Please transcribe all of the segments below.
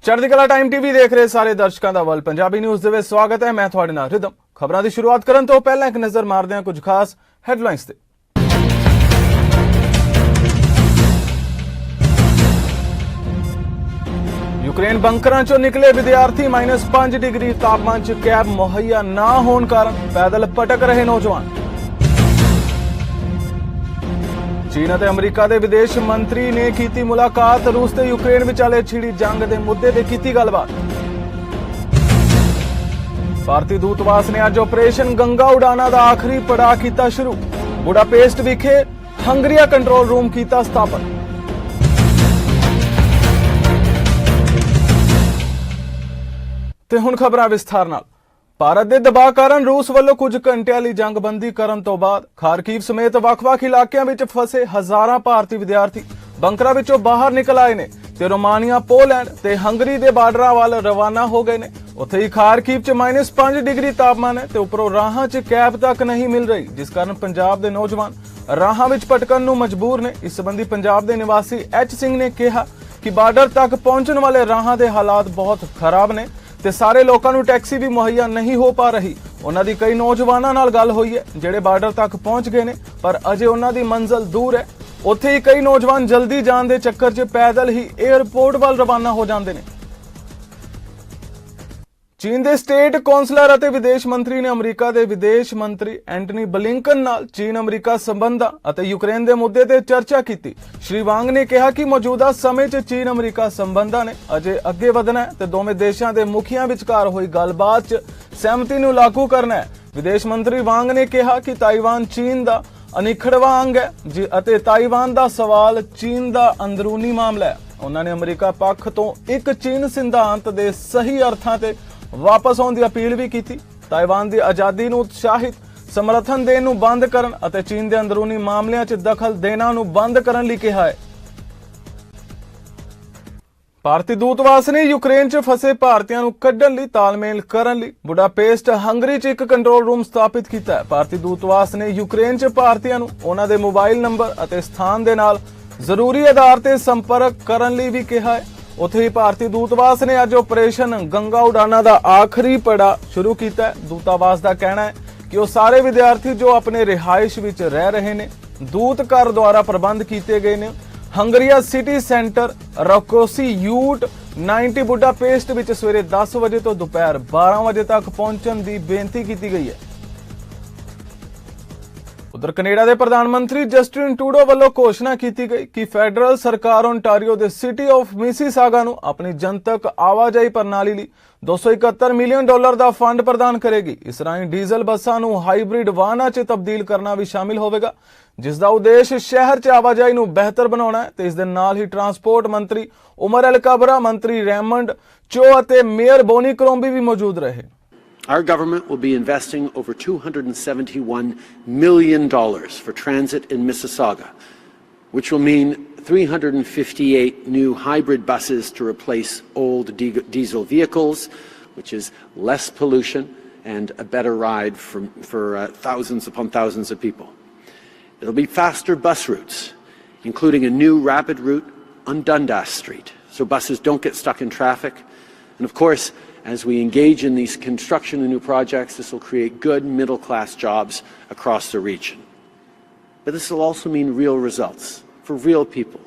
ਚੜ੍ਹਦੀ ਕਲਾ time TV ਦੇਖ ਰਹੇ ਸਾਰੇ ਦਰਸ਼ਕਾਂ ਦਾ ਵੱਲ ਪੰਜਾਬੀ ਨਿਊਜ਼ ਦੇ ਵਿੱਚ ਸਵਾਗਤ ਹੈ। ਮੈਂ ਤੁਹਾਡੇ ਨਾਲ ਰਿਦਮ। ਖਬਰਾਂ ਦੀ ਸ਼ੁਰੂਆਤ ਕਰਨ ਤੋਂ ਪਹਿਲਾਂ ਇੱਕ ਨਜ਼ਰ ਮਾਰਦੇ ਹਾਂ ਕੁਝ ਖਾਸ ਹੈਡਲਾਈਨਸ ਤੇ। यूक्रेन ਬੰਕਰਾਂ ਚੋਂ ਨਿਕਲੇ ਵਿਦਿਆਰਥੀ -5 ਡਿਗਰੀ ਤਾਪਮਾਨ 'ਚ ਕੈਬ ਮੁਹੱਈਆ ਨਾ ਹੋਣ ਕਾਰਨ ਪੈਦਲ ਭਟਕ ਰਹੇ ਨੌਜਵਾਨ। ਚੀਨ ਅਤੇ ਅਮਰੀਕਾ ਦੇ ਵਿਦੇਸ਼ ਮੰਤਰੀ ਨੇ ਕੀਤੀ ਮੁਲਾਕਾਤ। ਰੂਸ ਤੇ ਯੂਕਰੇਨ ਵਿਚਾਲੇ ਛਿੜੀ ਜੰਗ ਦੇ ਮੁੱਦੇ ਤੇ ਕੀਤੀ ਗੱਲਬਾਤ। ਭਾਰਤੀ ਦੂਤਵਾਸ ਨੇ ਅੱਜ ਆਪਰੇਸ਼ਨ ਗੰਗਾ ਉਡਾਣਾ ਦਾ ਆਖਰੀ ਪੜਾਅ ਕੀਤਾ ਸ਼ੁਰੂ। ਬੁਡਾਪੇਸਟ ਵਿਖੇ ਹੰਗਰੀਆ ਕੰਟਰੋਲ ਰੂਮ ਕੀਤਾ ਸਥਾਪਿਤ। ਤੇ ਹੁਣ ਖਬਰਾਂ ਵਿਸਥਾਰ ਨਾਲ। ਭਾਰਤ ਦੇ ਦਬਾਅ ਕਾਰਨ ਰੂਸ ਵੱਲੋਂ ਕੁਝ ਘੰਟਿਆਂ ਲਈ ਜੰਗਬੰਦੀ ਕਰਨ ਤੋਂ ਬਾਅਦ ਖਾਰਕੀਵ ਸਮੇਤ ਵੱਖ-ਵੱਖ ਇਲਾਕਿਆਂ ਵਿੱਚ ਫਸੇ ਹਜ਼ਾਰਾਂ ਭਾਰਤੀ ਵਿਦਿਆਰਥੀ ਬੰਕਰਾਂ ਵਿੱਚੋਂ ਬਾਹਰ ਨਿਕਲ ਆਏ ਨੇ ਤੇ ਰੋਮਾਨੀਆ, ਪੋਲੈਂਡ ਤੇ ਹੰਗਰੀ ਦੇ ਬਾਰਡਰਾਂ ਵੱਲ ਰਵਾਨਾ ਹੋ ਗਏ ਨੇ। ਉੱਥੇ ਹੀ ਖਾਰਕੀਵ 'ਚ -5 ਡਿਗਰੀ ਤਾਪਮਾਨ ਹੈ ਤੇ ਉੱਪਰੋਂ ਰਾਹਾਂ 'ਚ ਕੈਬ ਤੱਕ ਨਹੀਂ ਮਿਲ ਰਹੀ, ਜਿਸ ਕਾਰਨ ਪੰਜਾਬ ਦੇ ਨੌਜਵਾਨ ਰਾਹਾਂ ਵਿੱਚ ਭਟਕਣ ਨੂੰ ਮਜਬੂਰ ਨੇ। ਇਸ ਸੰਬੰਧੀ ਪੰਜਾਬ ਦੇ ਨਿਵਾਸੀ ਐਚ ਸਿੰਘ ਨੇ ਕਿਹਾ ਕਿ ਬਾਰਡਰ ਤੱਕ ਪਹੁੰਚਣ ਵਾਲੇ ਰਾਹਾਂ ਦੇ ਹਾਲਾਤ ਬਹੁਤ ਖਰਾਬ ਨੇ ਤੇ ਸਾਰੇ ਲੋਕਾਂ ਨੂੰ ਟੈਕਸੀ ਵੀ ਮੁਹੱਈਆ ਨਹੀਂ ਹੋ ਪਾ ਰਹੀ। ਉਹਨਾਂ ਦੀ ਕਈ ਨੌਜਵਾਨਾਂ ਨਾਲ ਗੱਲ ਹੋਈ ਹੈ ਜਿਹੜੇ ਬਾਰਡਰ ਤੱਕ ਪਹੁੰਚ ਗਏ ਨੇ, ਪਰ ਅਜੇ ਉਹਨਾਂ ਦੀ ਮੰਜ਼ਿਲ ਦੂਰ ਹੈ। ਉੱਥੇ ਹੀ ਕਈ ਨੌਜਵਾਨ ਜਲਦੀ ਜਾਣ ਦੇ ਚੱਕਰ 'ਚ ਪੈਦਲ ਹੀ 에ਅਰਪੋਰਟ ਵੱਲ ਰਵਾਨਾ ਹੋ ਜਾਂਦੇ ਨੇ। ਚੀਨ ਦੇ ਸਟੇਟ ਕੌਂਸਲਰ ਅਤੇ ਵਿਦੇਸ਼ ਮੰਤਰੀ ਨੇ ਅਮਰੀਕਾ ਦੇ ਵਿਦੇਸ਼ ਮੰਤਰੀ ਐਂਟਨੀ ਬਲਿੰਕਨ ਨਾਲ ਚੀਨ-ਅਮਰੀਕਾ ਸੰਬੰਧਾਂ ਅਤੇ ਯੂਕਰੇਨ ਦੇ ਮੁੱਦੇ ਤੇ ਚਰਚਾ ਕੀਤੀ। ਸ਼੍ਰੀ ਵਾਂਗ ਨੇ ਕਿਹਾ ਕਿ ਮੌਜੂਦਾ ਸਮੇਂ 'ਚ ਚੀਨ-ਅਮਰੀਕਾ ਸੰਬੰਧਾਂ ਨੇ ਅਜੇ ਅੱਗੇ ਵਧਣਾ ਹੈ ਤੇ ਦੋਵੇਂ ਦੇਸ਼ਾਂ ਦੇ ਮੁਖੀਆਂ ਵਿਚਕਾਰ ਹੋਈ ਗੱਲਬਾਤ 'ਚ ਸਹਿਮਤੀ ਨੂੰ ਲਾਗੂ ਕਰਨਾ ਹੈ। ਵਿਦੇਸ਼ ਮੰਤਰੀ ਵਾਂਗ ਨੇ ਕਿਹਾ ਕਿ ਤਾਈਵਾਨ ਚੀਨ ਦਾ ਅਨਿੱਖੜਵਾਂ ਅੰਗ ਹੈ ਅਤੇ ਤਾਈਵਾਨ ਦਾ ਸਵਾਲ ਚੀਨ ਦਾ ਅੰਦਰੂਨੀ ਮਾਮਲਾ ਹੈ। ਉਹਨਾਂ ਨੇ ਅਮਰੀਕਾ ਪੱਖ ਤੋਂ ਇੱਕ ਚੀਨ ਸਿਧਾਂਤ ਦੇ ਸਹੀ ਅਰਥਾਂ ਤੇ ਵਾਪਸ ਆਉਣ ਦੀ ਅਪੀਲ ਵੀ ਕੀਤੀ। ਤਾਈਵਾਨ ਦੀ ਆਜ਼ਾਦੀ ਨੂੰ ਉਤਸ਼ਾਹਿਤ ਸਮਰਥਨ ਦੇਣ ਨੂੰ ਬੰਦ ਕਰਨ ਅਤੇ ਚੀਨ ਦੇ ਅੰਦਰੂਨੀ ਮਾਮਲਿਆਂ 'ਚ ਦਖਲ ਦੇਣਾ ਨੂੰ ਬੰਦ ਕਰਨ ਲਈ ਕਿਹਾ ਹੈ। ਭਾਰਤੀ ਦੂਤਵਾਸ ਨੇ ਯੂਕਰੇਨ 'ਚ ਫਸੇ ਭਾਰਤੀਆਂ ਨੂੰ ਕੱਢਣ ਲਈ ਤਾਲਮੇਲ ਕਰਨ ਲਈ ਬੁਡਾਪੇਸਟ, ਹੰਗਰੀ 'ਚ ਇੱਕ ਕੰਟਰੋਲ ਰੂਮ ਸਥਾਪਿਤ ਕੀਤਾ ਹੈ। ਭਾਰਤੀ ਦੂਤਵਾਸ ਨੇ ਯੂਕਰੇਨ 'ਚ ਭਾਰਤੀਆਂ ਨੂੰ ਉਹਨਾਂ ਦੇ ਮੋਬਾਈਲ ਨੰਬਰ ਅਤੇ ਸਥਾਨ ਦੇ ਨਾਲ ਜ਼ਰੂਰੀ ਆਧਾਰ ਤੇ ਸੰਪਰਕ ਕਰਨ ਲਈ ਵੀ ਕਿਹਾ ਹੈ। ਉੱਥੇ ਹੀ ਭਾਰਤੀ ਦੂਤਵਾਸ ਨੇ ਅੱਜ ਆਪਰੇਸ਼ਨ ਗੰਗਾ ਉਡਾਣਾ ਦਾ ਆਖਰੀ ਪੜਾਅ ਸ਼ੁਰੂ ਕੀਤਾ ਹੈ। ਦੂਤਾਵਾਸ ਦਾ ਕਹਿਣਾ ਹੈ ਕਿ ਉਹ ਸਾਰੇ ਵਿਦਿਆਰਥੀ ਜੋ ਆਪਣੇ ਰਿਹਾਇਸ਼ ਵਿੱਚ ਰਹਿ ਰਹੇ ਨੇ ਦੂਤ ਘਰ ਦੁਆਰਾ ਪ੍ਰਬੰਧ ਕੀਤੇ ਗਏ ਨੇ। ਹੰਗਰੀਆ ਸਿਟੀ ਸੈਂਟਰ ਰੋਕੋਸੀ ਯੂਟ 90 ਬੁਡਾਪੇਸਟ ਵਿੱਚ ਸਵੇਰੇ 10 ਵਜੇ ਤੋਂ ਦੁਪਹਿਰ 12 ਵਜੇ ਤੱਕ ਪਹੁੰਚਣ ਦੀ ਬੇਨਤੀ ਕੀਤੀ ਗਈ ਹੈ। ਉਧਰ ਕੈਨੇਡਾ ਦੇ ਪ੍ਰਧਾਨ ਮੰਤਰੀ ਜਸਟਿਨ ਟਰੂਡੋ ਵੱਲੋਂ ਘੋਸ਼ਣਾ ਕੀਤੀ ਗਈ ਕਿ ਫੈਡਰਲ ਸਰਕਾਰ ਓਨਟਾਰੀਓ ਦੇ ਸਿਟੀ ਆਫ ਮਿਸੀਸਾਗਾ ਨੂੰ ਆਪਣੀ ਜਨਤਕ ਆਵਾਜਾਈ ਪ੍ਰਣਾਲੀ ਲਈ $271 ਮਿਲੀਅਨ ਦਾ ਫੰਡ ਪ੍ਰਦਾਨ ਕਰੇਗੀ। ਇਸ ਰਾਹੀਂ ਡੀਜ਼ਲ ਬੱਸਾਂ ਨੂੰ ਹਾਈਬ੍ਰਿਡ ਵਾਹਨਾਂ 'ਚ ਤਬਦੀਲ ਕਰਨਾ ਵੀ ਸ਼ਾਮਿਲ ਹੋਵੇਗਾ, ਜਿਸ ਦਾ ਉਦੇਸ਼ ਸ਼ਹਿਰ 'ਚ ਆਵਾਜਾਈ ਨੂੰ ਬਿਹਤਰ ਬਣਾਉਣਾ ਹੈ ਤੇ ਇਸ ਦੇ ਨਾਲ ਹੀ ਟਰਾਂਸਪੋਰਟ ਮੰਤਰੀ ਉਮਰ ਅਲ ਕਬਰਾ, ਮੰਤਰੀ ਰੈਮੰਡ ਚੋ ਅਤੇ ਮੇਅਰ ਬੋਨੀ ਕਰੋਂਬੀ ਵੀ ਮੌਜੂਦ ਰਹੇ। Our government will be investing over $271 million for transit in Mississauga, which will mean 358 new hybrid buses to replace old diesel vehicles, which is less pollution and a better ride for thousands upon thousands of people. It'll be faster bus routes, including a new rapid route on Dundas Street, so buses don't get stuck in traffic. And of course, as we engage in these construction and new projects, this will create good middle-class jobs across the region. But this will also mean real results for real people,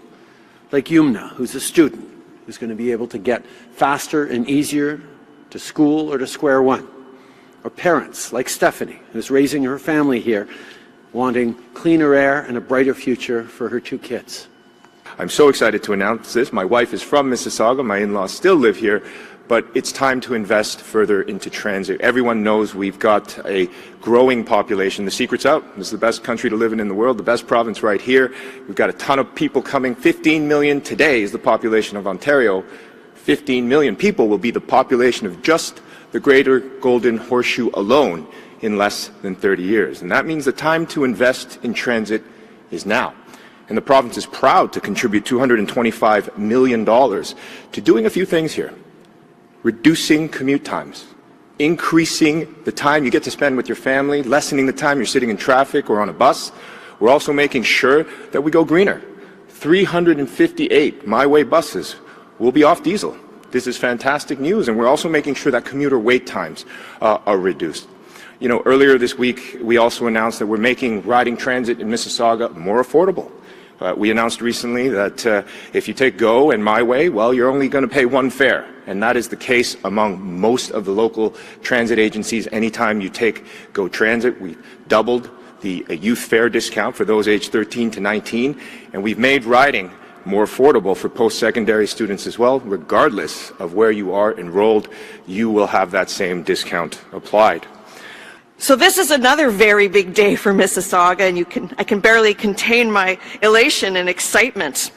like Yumna, who's a student, who's going to be able to get faster and easier to school or to Square One. Or parents, like Stephanie, who's raising her family here, wanting cleaner air and a brighter future for her 2 kids. I'm so excited to announce this. My wife is from Mississauga. My in-laws still live here. But it's time to invest further into transit. Everyone knows we've got a growing population. The secret's out. This is the best country to live in the world, the best province right here. We've got a ton of people coming. 15 million today is the population of Ontario. 15 million people will be the population of just the Greater Golden Horseshoe alone in less than 30 years. And that means the time to invest in transit is now. And the province is proud to contribute $225 million to doing a few things here. Reducing commute times, increasing the time you get to spend with your family, lessening the time you're sitting in traffic or on a bus. We're also making sure that we go greener. 358 My Way buses will be off diesel. This is fantastic news, and we're also making sure that commuter wait times are reduced. You know, earlier this week, we also announced that we're making riding transit in Mississauga more affordable. We announced recently that if you take GO and My Way, well, you're only going to pay one fare. And that is the case among most of the local transit agencies. Anytime you take GO Transit, we've doubled the youth fare discount for those aged 13 to 19. And we've made riding more affordable for post-secondary students as well. Regardless of where you are enrolled, you will have that same discount applied. So this is another very big day for Mississauga, and I can barely contain my elation and excitement.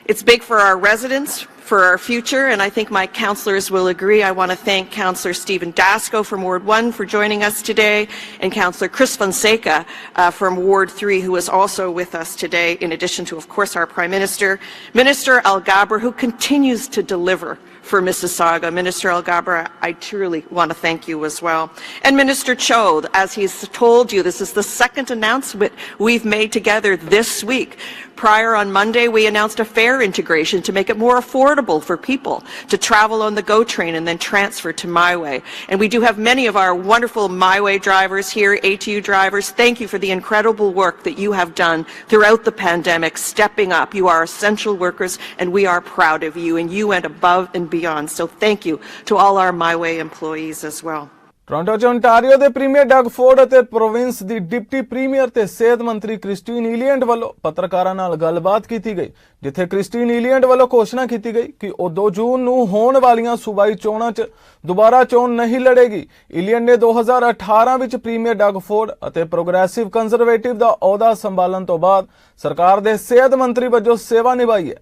It's big for our residents, for our future, and I think my councillors will agree. I want to thank Councillor Stephen Dasco from Ward 1 for joining us today, and Councillor Chris Fonseca from Ward 3, who is also with us today, in addition to, of course, our Prime Minister, Minister Alghabra, who continues to deliver for Mississauga. Minister Alghabra, I truly want to thank you as well. And Minister Cho, as he's told you, this is the second announcement we've made together this week. Prior on Monday, we announced a fare integration to make it more affordable for people to travel on the GO train and then transfer to My Way. And we do have many of our wonderful My Way drivers here, ATU drivers. Thank you for the incredible work that you have done throughout the pandemic, stepping up. You are essential workers, and we are proud of you, and you went above and beyond. So thank you to all our My Way employees as well. Toronto 'ਚ Ontario ਦੇ premier Doug Ford ਅਤੇ province ਦੀ deputy premier ਤੇ ਸਿਹਤ ਮੰਤਰੀ Christine ਈਲੀਅੰਟ ਵੱਲੋਂ ਪੱਤਰਕਾਰਾਂ ਨਾਲ ਗੱਲਬਾਤ ਕੀਤੀ ਗਈ, ਜਿੱਥੇ ਕ੍ਰਿਸਟੀਨ ਈਲੀਅੰਟ ਵੱਲੋਂ ਘੋਸ਼ਣਾ ਕੀਤੀ ਗਈ ਕਿ ਉਹ 2 ਜੂਨ ਨੂੰ ਹੋਣ ਵਾਲੀਆਂ ਸੂਬਾਈ ਚੋਣਾਂ 'ਚ ਦੁਬਾਰਾ ਚੋਣ ਨਹੀਂ ਲੜੇਗੀ। ਈਲੀਅੰਟ ਨੇ 2018 ਵਿੱਚ ਪ੍ਰੀਮੀਅਰ ਡਗ ਫੋਰਡ ਅਤੇ ਪ੍ਰੋਗਰੈਸਿਵ ਕੰਜ਼ਰਵੇਟਿਵ ਦਾ ਅਹੁਦਾ ਸੰਭਾਲਣ ਤੋਂ ਬਾਅਦ ਸਰਕਾਰ ਦੇ ਸਿਹਤ ਮੰਤਰੀ ਵਜੋਂ ਸੇਵਾ ਨਿਭਾਈ ਹੈ।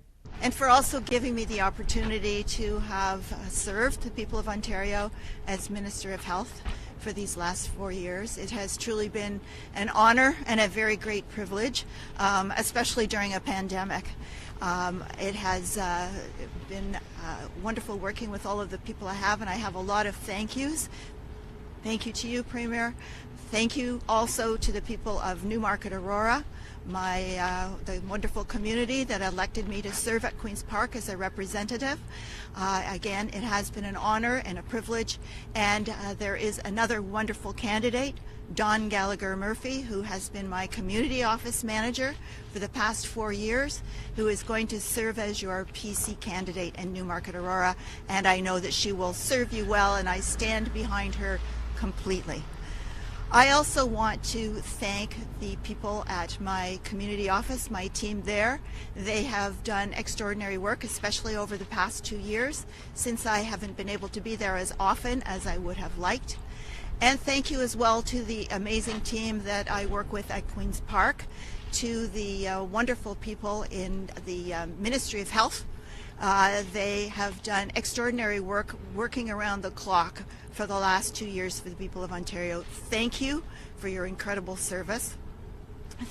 And for also giving me the opportunity to have served the people of Ontario as Minister of Health for these last 4 years. It has truly been an honor and a very great privilege, especially during a pandemic. It has been wonderful working with all of the people I have, and I have a lot of thank yous. Thank you to you, Premier. Thank you also to the people of Newmarket Aurora, the wonderful community that elected me to serve at Queen's Park as a representative. Again, it has been an honor and a privilege, and there is another wonderful candidate, Don Gallagher Murphy, who has been my community office manager for the past 4 years, who is going to serve as your PC candidate in Newmarket Aurora, and I know that she will serve you well, and I stand behind her completely. I also want to thank the people at my community office, my team there. They have done extraordinary work, especially over the past 2 years, since I haven't been able to be there as often as I would have liked. And thank you as well to the amazing team that I work with at Queen's Park, to the wonderful people in the Ministry of Health. They have done extraordinary work, working around the clock for the last 2 years for the people of Ontario. Thank you for your incredible service.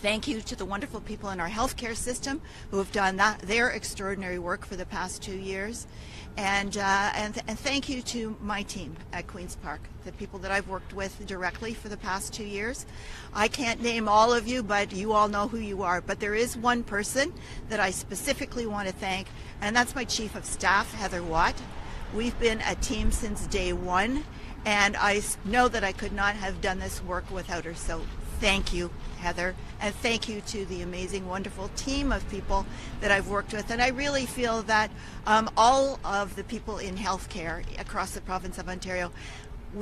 Thank you to the wonderful people in our healthcare system who have done their extraordinary work for the past 2 years. And thank you to my team at Queen's Park, the people that I've worked with directly for the past 2 years. I can't name all of you, but you all know who you are. But there is one person that I specifically want to thank, and that's my Chief of Staff, Heather Watt. We've been a team since day one, and I know that I could not have done this work without her. So thank you, Heather, and thank you to the amazing, wonderful team of people that I've worked with. And I really feel that all of the people in healthcare across the province of Ontario,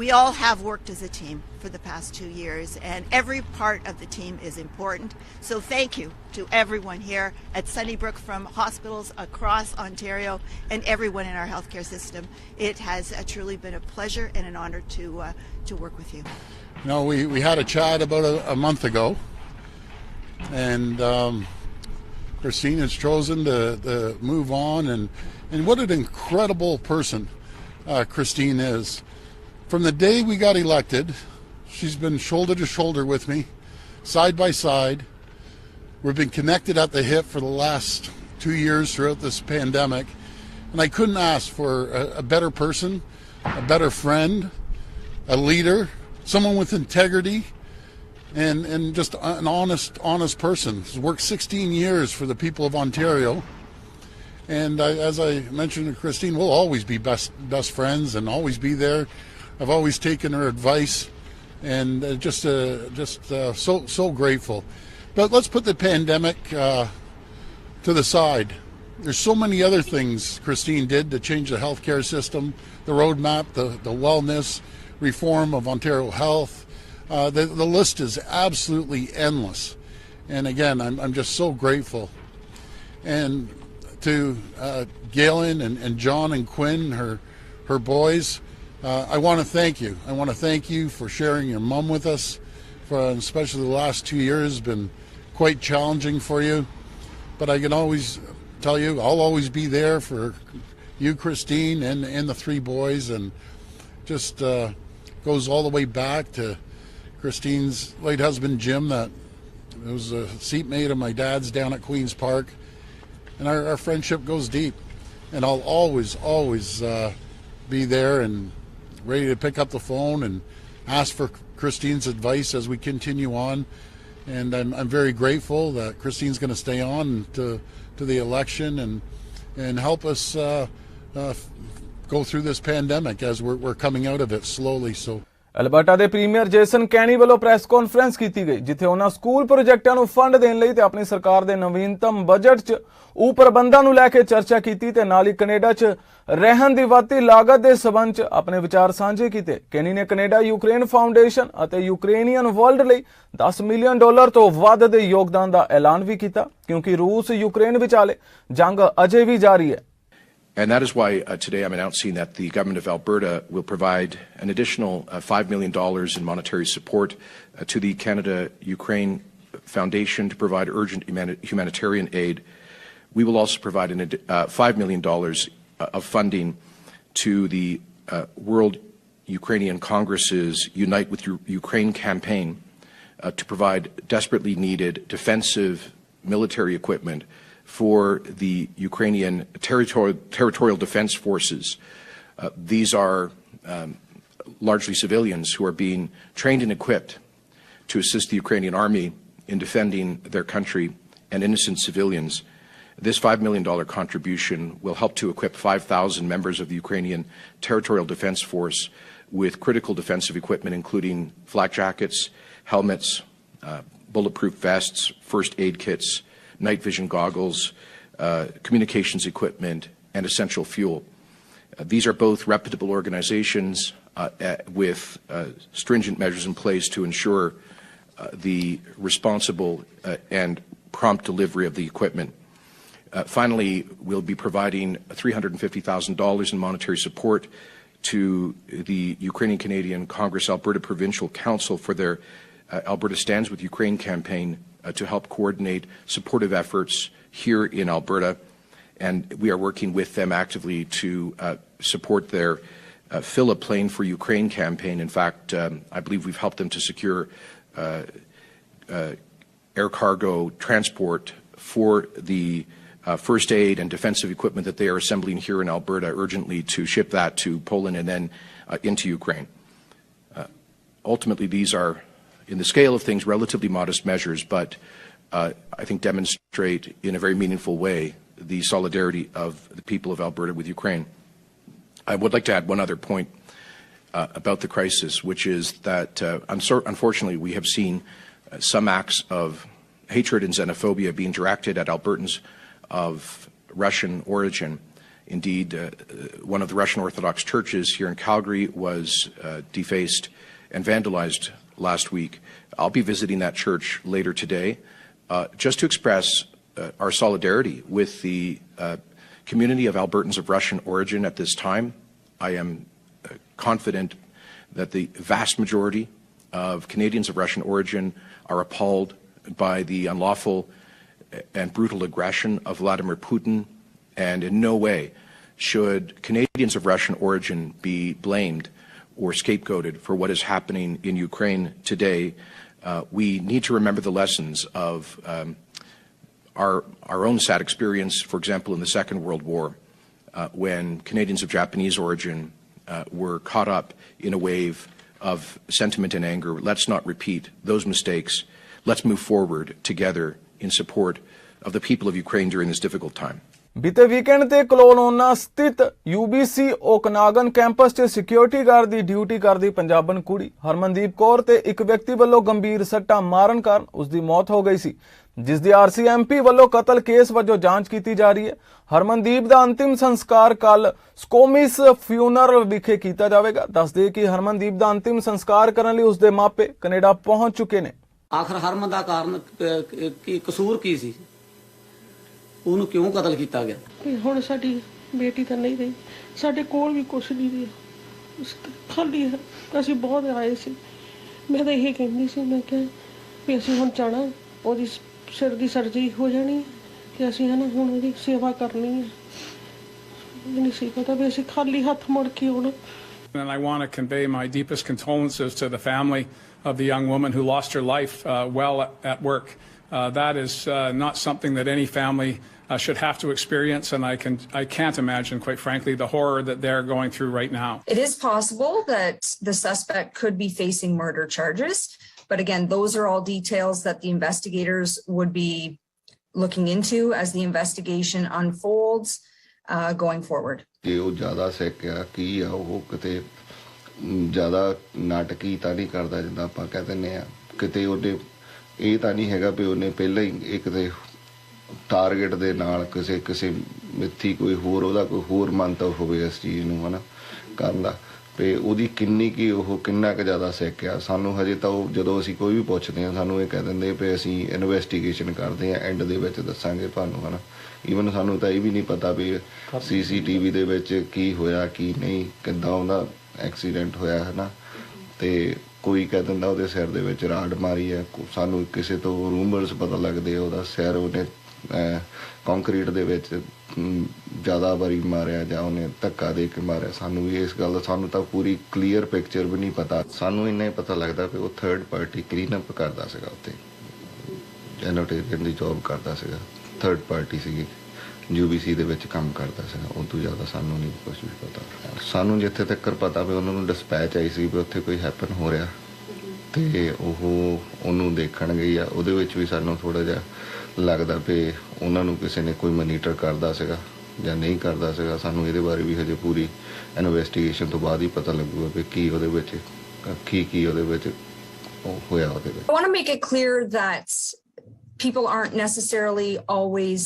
we all have worked as a team for the past 2 years, and every part of the team is important. So thank you to everyone here at Sunnybrook, from hospitals across Ontario, and everyone in our healthcare system. It has truly been a pleasure and an honor to work with you. No, we had a chat about a month ago, and Christine has chosen to move on, and what an incredible person Christine is. From the day we got elected, she's been shoulder to shoulder with me, side by side. We've been connected at the hip for the last 2 years throughout this pandemic, and I couldn't ask for a better person, a better friend, a leader, someone with integrity, and just an honest person. She's worked 16 years for the people of Ontario, And as I mentioned to Christine, we'll always be best friends and always be there. I've always taken her advice, and just so grateful. But let's put the pandemic to the side. There's so many other things Christine did to change the healthcare system, the roadmap, the wellness, reform of Ontario Health. The list is absolutely endless. And again, I'm just so grateful. And to Galen and John and Quinn, her boys, I want to thank you. I want to thank you for sharing your mom with us, especially the last 2 years been quite challenging for you. But I can always tell you, I'll always be there for you, Christine, and the three boys, and just goes all the way back to Christine's late husband, Jim, that was a seatmate of my dad's down at Queen's Park. And our friendship goes deep. And I'll always be there and ready to pick up the phone and ask for Christine's advice as we continue on. And I'm very grateful that Christine's going to stay on to the election and help us go through this pandemic as we're coming out of it slowly. So. Alberta ਦੇ premier Jason ਕੈਨੀ ਵੱਲੋਂ press conference ਕੀਤੀ ਗਈ, ਜਿੱਥੇ ਉਹਨਾਂ school ਪ੍ਰੋਜੈਕਟਾਂ ਨੂੰ fund ਦੇਣ ਲਈ ਤੇ ਆਪਣੀ ਸਰਕਾਰ ਦੇ ਨਵੀਨਤਮ ਬਜਟ 'ਚ ਪ੍ਰਬੰਧਾਂ ਨੂੰ ਲੈ ਕੇ ਚਰਚਾ ਕੀਤੀ ਤੇ ਨਾਲ ਹੀ ਕੈਨੇਡਾ 'ਚ ਰਹਿਣ ਦੀ ਵੱਧਦੀ ਲਾਗਤ ਦੇ ਸਬੰਧ 'ਚ ਆਪਣੇ ਵਿਚਾਰ ਸਾਂਝੇ ਕੀਤੇ। ਕੈਨੀ ਨੇ ਕੈਨੇਡਾ ਯੂਕਰੇਨ ਫਾਊਂਡੇਸ਼ਨ ਅਤੇ ਯੂਕਰੇਨੀਅਨ ਵਰਲਡ ਲਈ $10 ਮਿਲੀਅਨ ਤੋਂ ਵੱਧ ਦੇ ਯੋਗਦਾਨ ਦਾ ਐਲਾਨ ਵੀ ਕੀਤਾ, ਕਿਉਂਕਿ ਰੂਸ ਯੂਕਰੇਨ ਵਿਚਾਲੇ ਜੰਗ ਅਜੇ ਵੀ ਜਾਰੀ ਹੈ। And that is why today I'm announcing that the government of Alberta will provide an additional $5 million in monetary support to the Canada-Ukraine Foundation to provide urgent humanitarian aid. We will also provide $5 million of funding to the World Ukrainian Congress's Unite with Ukraine campaign to provide desperately needed defensive military equipment for the Ukrainian territorial defense forces. These are largely civilians who are being trained and equipped to assist the Ukrainian army in defending their country and innocent civilians. This $5 million contribution will help to equip 5,000 members of the Ukrainian Territorial Defense Force with critical defensive equipment, including flak jackets, helmets, bulletproof vests, first aid kits, night vision goggles, communications equipment, and essential fuel. These are both reputable organizations with stringent measures in place to ensure the responsible and prompt delivery of the equipment. Finally, we'll be providing $350,000 in monetary support to the Ukrainian Canadian Congress Alberta Provincial Council for their Alberta Stands with Ukraine campaign to help coordinate supportive efforts here in Alberta. And we are working with them actively to support their Fill a Plane for Ukraine campaign. In fact, I believe we've helped them to secure air cargo transport for the first aid and defensive equipment that they are assembling here in Alberta urgently to ship that to Poland and then into Ukraine. Ultimately, these are, in the scale of things, relatively modest measures, but I think demonstrate in a very meaningful way the solidarity of the people of Alberta with Ukraine. I would like to add one other point about the crisis, which is that unfortunately we have seen some acts of hatred and xenophobia being directed at Albertans of Russian origin. Indeed, one of the Russian Orthodox churches here in Calgary was defaced and vandalized last week. I'll be visiting that church later today just to express our solidarity with the community of Albertans of Russian origin at this time. I am confident that the vast majority of Canadians of Russian origin are appalled by the unlawful and brutal aggression of Vladimir Putin, and in no way should Canadians of Russian origin be blamed or scapegoated for what is happening in Ukraine today. We need to remember the lessons of our own sad experience, for example, in the Second World War, when Canadians of Japanese origin were caught up in a wave of sentiment and anger. Let's not repeat those mistakes. Let's move forward together in support of the people of Ukraine during this difficult time. ਬੀਤੇ weekend ਤੇ ਕਲੋਨੋਨਾ ਸਥਿਤ UBC Okanagan campus 'ਚ security guard ਦੀ duty ਕਰਦੀ ਪੰਜਾਬਣ ਕੁੜੀ ਹਰਮਨਦੀਪ ਕੌਰ ਤੇ ਇੱਕ ਵਿਅਕਤੀ ਵੱਲੋਂ ਗੰਭੀਰ ਸੱਟਾਂ ਮਾਰਨ ਕਾਰਨ ਉਸ ਦੀ ਮੌਤ ਹੋ ਗਈ ਸੀ, ਜਿਸ ਦੀ RCMP ਵੱਲੋਂ ਕਤਲ ਕੇਸ ਵਜੋਂ ਜਾਂਚ ਕੀਤੀ ਜਾ ਰਹੀ ਹੈ। ਹਰਮਨਦੀਪ ਦਾ ਅੰਤਿਮ ਸੰਸਕਾਰ ਕੱਲ ਸਕੋਮਿਸ ਫਿਊਨਰਲ ਵਿਖੇ ਕੀਤਾ ਜਾਵੇਗਾ। ਦੱਸਦੇ ਕਿ ਹਰਮਨਦੀਪ ਦਾ ਅੰਤਿਮ ਸੰਸਕਾਰ ਕਰਨ ਲਈ ਉਸ ਦੇ ਮਾਪੇ ਕੈਨੇਡਾ ਪਹੁੰਚ ਚੁੱਕੇ ਨੇ। ਆਖਰ ਹਰਮਨ ਦਾ ਕਾਰਨ ਕੀ ਕਸੂਰ ਕੀ ਸੀ, ਉਹਨੂੰ ਕਿਉਂ ਕਤਲ ਕੀਤਾ ਗਿਆ? ਹੁਣ ਸਾਡੀ ਬੇਟੀ ਤਾਂ ਨਹੀਂ ਰਹੀ, ਸਾਡੇ ਕੋਲ ਵੀ ਕੁਛ ਨਹੀਂ ਰਿਹਾ, ਖਾਲੀ ਹੈ। ਅਸੀਂ ਬਹੁਤ ਆਏ ਸੀ, ਮੈਂ ਤਾਂ ਇਹ ਕਹਿੰਦੀ ਸੀ, ਮੈਂ ਕਿਹਾ ਵੀ ਅਸੀਂ ਹੁਣ ਜਾਣਾ, ਉਹਦੀ ਸਿਰ ਦੀ ਸਰਜਰੀ ਹੋ ਜਾਣੀ ਤੇ ਅਸੀਂ ਹੈ ਨਾ ਹੁਣ ਉਹਦੀ ਸੇਵਾ ਕਰਨੀ ਹੈ। ਨਹੀਂ ਸੀ ਪਤਾ ਵੀ ਅਸੀਂ ਖਾਲੀ ਹੱਥ ਮੁੜ ਕੇ ਆਉਣਾ। And I want to convey my deepest condolences to the family of the young woman who lost her life while at work. That is not something that any family should have to experience, and I can't imagine, quite frankly, the horror that they're going through right now. It is possible that the suspect could be facing murder charges, but again, those are all details that the investigators would be looking into as the investigation unfolds going forward. ਜੇ ਉਹ ਜ਼ਿਆਦਾ ਸਿੱਖਿਆ ਕੀ ਆ, ਉਹ ਕਿਤੇ ਜ਼ਿਆਦਾ ਨਾਟਕੀ ਤਾਂ ਨਹੀਂ ਕਰਦਾ ਜਿੱਦਾਂ ਆਪਾਂ ਕਹਿ ਦਿੰਦੇ ਆ। ਕਿਤੇ ਉਹਨੇ ਇਹ ਤਾਂ ਨਹੀਂ ਹੈਗਾ ਵੀ ਉਹਨੇ ਪਹਿਲਾਂ ਹੀ ਇੱਕ ਤੇ ਟਾਰਗੇਟ ਦੇ ਨਾਲ ਕਿਸੇ ਮਿੱਥੀ ਕੋਈ ਹੋਰ ਉਹਦਾ ਕੋਈ ਹੋਰ ਮੰਤਵ ਹੋਵੇ ਇਸ ਚੀਜ਼ ਨੂੰ ਹਨਾ ਕਰਨ ਦਾ। ਤੇ ਉਹਦੀ ਕਿੰਨਾ ਕੁ ਜ਼ਿਆਦਾ ਸਿੱਖਿਆ ਸਾਨੂੰ ਹਜੇ ਤਾਂ ਉਹ ਜਦੋਂ ਅਸੀਂ ਕੋਈ ਵੀ ਪੁੱਛਦੇ ਹਾਂ ਸਾਨੂੰ ਇਹ ਕਹਿ ਦਿੰਦੇ ਵੀ ਅਸੀਂ ਇਨਵੈਸਟੀਗੇਸ਼ਨ ਕਰਦੇ ਹਾਂ, ਐਂਡ ਦੇ ਵਿੱਚ ਦੱਸਾਂਗੇ ਤੁਹਾਨੂੰ ਹਨਾ। ਈਵਨ ਸਾਨੂੰ ਤਾਂ ਇਹ ਵੀ ਨਹੀਂ ਪਤਾ ਵੀ CCTV ਦੇ ਵਿੱਚ ਕੀ ਹੋਇਆ ਕੀ ਨਹੀਂ, ਕਿੱਦਾਂ ਉਹਦਾ ਐਕਸੀਡੈਂਟ ਹੋਇਆ ਹੈ ਨਾ। ਤੇ ਕੋਈ ਕਹਿ ਦਿੰਦਾ ਉਹਦੇ ਸਿਰ ਦੇ ਵਿੱਚ ਰਾੜ ਮਾਰੀ ਹੈ, ਸਾਨੂੰ ਕਿਸੇ ਤੋਂ ਰੂਮਰਸ ਪਤਾ ਲੱਗਦੇ ਉਹਦਾ ਸਿਰ ਉਹਨੇ ਕੰਕਰੀਟ ਦੇ ਵਿੱਚ ਜ਼ਿਆਦਾ ਵਾਰੀ ਮਾਰਿਆ ਜਾਂ ਉਹਨੇ ਧੱਕਾ ਦੇ ਕੇ ਮਾਰਿਆ। ਸਾਨੂੰ ਵੀ ਇਸ ਗੱਲ ਦਾ ਸਾਨੂੰ ਤਾਂ ਪੂਰੀ ਕਲੀਅਰ ਪਿਕਚਰ ਵੀ ਨਹੀਂ ਪਤਾ। ਸਾਨੂੰ ਇੰਨਾ ਹੀ ਪਤਾ ਲੱਗਦਾ ਕਿ ਉਹ ਥਰਡ ਪਾਰਟੀ ਕਲੀਨਅਪ ਕਰਦਾ ਸੀਗਾ, ਉੱਤੇ ਜੈਨੋਟੇਰੀਅਨ ਦੀ ਜੋਬ ਕਰਦਾ ਸੀਗਾ, ਥਰਡ ਪਾਰਟੀ ਸੀਗੀ, UBC ਦੇ ਵਿੱਚ ਕੰਮ ਕਰਦਾ ਸੀਗਾ। ਉਹ ਤੋਂ ਜ਼ਿਆਦਾ ਸਾਨੂੰ ਨਹੀਂ ਕੁਝ ਵੀ ਪਤਾ। ਸਾਨੂੰ ਜਿੱਥੇ ਤੱਕ ਪਤਾ ਵੀ ਉਹਨਾਂ ਨੂੰ ਡਿਸਪੈਚ ਆਈ ਸੀ ਵੀ ਉੱਥੇ ਕੋਈ ਹੈਪਨ ਹੋ ਰਿਹਾ ਤੇ ਉਹਨੂੰ ਦੇਖਣ ਗਈ ਆ। ਉਹਦੇ ਵਿੱਚ ਵੀ ਸਾਨੂੰ ਥੋੜ੍ਹਾ ਜਿਹਾ ਲੱਗਦਾ ਵੀ ਉਹਨਾਂ ਨੂੰ ਕਿਸੇ ਨੇ ਕੋਈ ਮੋਨੀਟਰ ਕਰਦਾ ਸੀਗਾ ਜਾਂ ਨਹੀਂ ਕਰਦਾ ਸੀਗਾ। ਸਾਨੂੰ ਇਹਦੇ ਬਾਰੇ ਵੀ ਹਜੇ ਪੂਰੀ ਇਨਵੈਸਟੀਗੇਸ਼ਨ ਤੋਂ ਬਾਅਦ ਹੀ ਪਤਾ ਲੱਗੂਗਾ ਵੀ ਕੀ ਉਹਦੇ ਵਿੱਚ ਉਹਦੇ ਵਿੱਚ ਹੋਇਆ ਉਹਦੇ ਵਿੱਚ। I want to make it clear that people aren't necessarily always